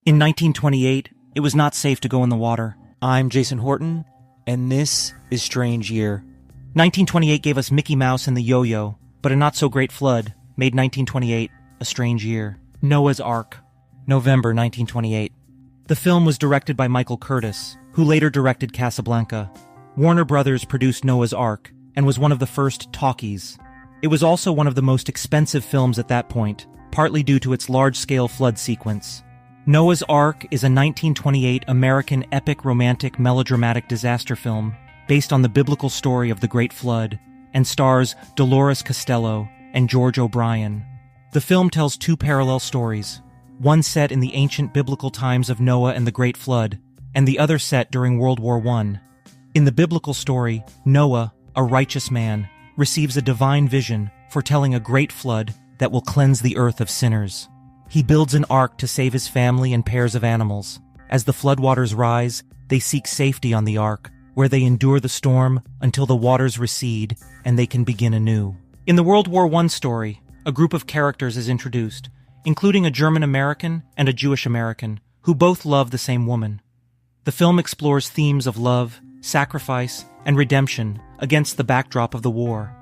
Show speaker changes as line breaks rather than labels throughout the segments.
In 1928, it was not safe to go in the water.
I'm Jason Horton, and this is Strange Year.
1928 gave us Mickey Mouse and the Yo-Yo, but a not-so-great flood made 1928 a strange year. Noah's Ark, November 1928. The film was directed by Michael Curtis, who later directed Casablanca. Warner Brothers produced Noah's Ark and was one of the first talkies. It was also one of the most expensive films at that point, partly due to its large-scale flood sequence. Noah's Ark is a 1928 American epic romantic melodramatic disaster film based on the biblical story of the Great Flood and stars Dolores Costello and George O'Brien. The film tells two parallel stories, one set in the ancient biblical times of Noah and the Great Flood, and the other set during World War I. In the biblical story, Noah, a righteous man, receives a divine vision foretelling a great flood that will cleanse the earth of sinners. He builds an ark to save his family and pairs of animals. As the floodwaters rise, they seek safety on the ark, where they endure the storm until the waters recede and they can begin anew. In the World War I story, a group of characters is introduced, including a German-American and a Jewish-American, who both love the same woman. The film explores themes of love, sacrifice, and redemption against the backdrop of the war.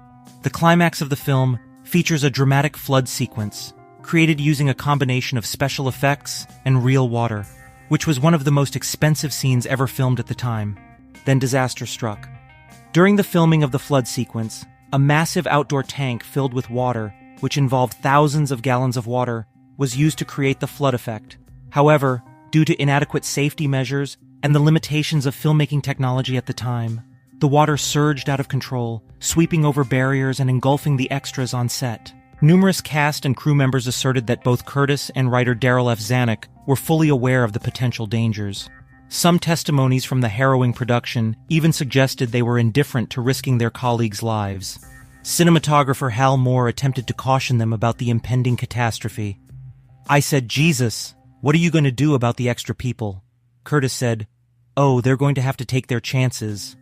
The climax of the film features a dramatic flood sequence, created using a combination of special effects and real water, which was one of the most expensive scenes ever filmed at the time. Then disaster struck. During the filming of the flood sequence, a massive outdoor tank filled with water, which involved thousands of gallons of water, was used to create the flood effect. However, due to inadequate safety measures and the limitations of filmmaking technology at the time, the water surged out of control, sweeping over barriers and engulfing the extras on set. Numerous cast and crew members asserted that both Curtis and writer Darryl F. Zanuck were fully aware of the potential dangers. Some testimonies from the harrowing production even suggested they were indifferent to risking their colleagues' lives. Cinematographer Hal Moore attempted to caution them about the impending catastrophe. "I said, Jesus, what are you going to do about the extra people?" Curtis said, "Oh, they're going to have to take their chances."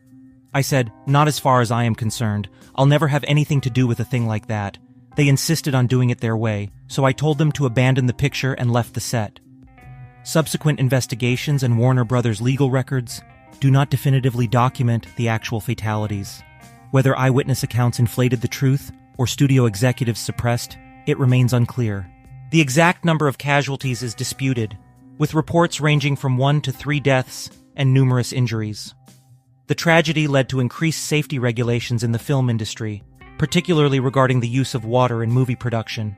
I said, "Not as far as I am concerned. I'll never have anything to do with a thing like that." They insisted on doing it their way, so I told them to abandon the picture and left the set. Subsequent investigations and Warner Brothers legal records do not definitively document the actual fatalities. Whether eyewitness accounts inflated the truth or studio executives suppressed, it remains unclear. The exact number of casualties is disputed, with reports ranging from 1 to 3 deaths and numerous injuries. The tragedy led to increased safety regulations in the film industry, particularly regarding the use of water in movie production.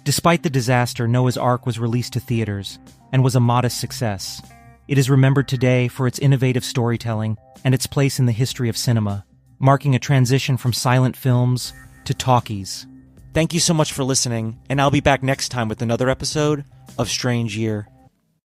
Despite the disaster, Noah's Ark was released to theaters and was a modest success. It is remembered today for its innovative storytelling and its place in the history of cinema, marking a transition from silent films to talkies.
Thank you so much for listening, and I'll be back next time with another episode of Strange Year.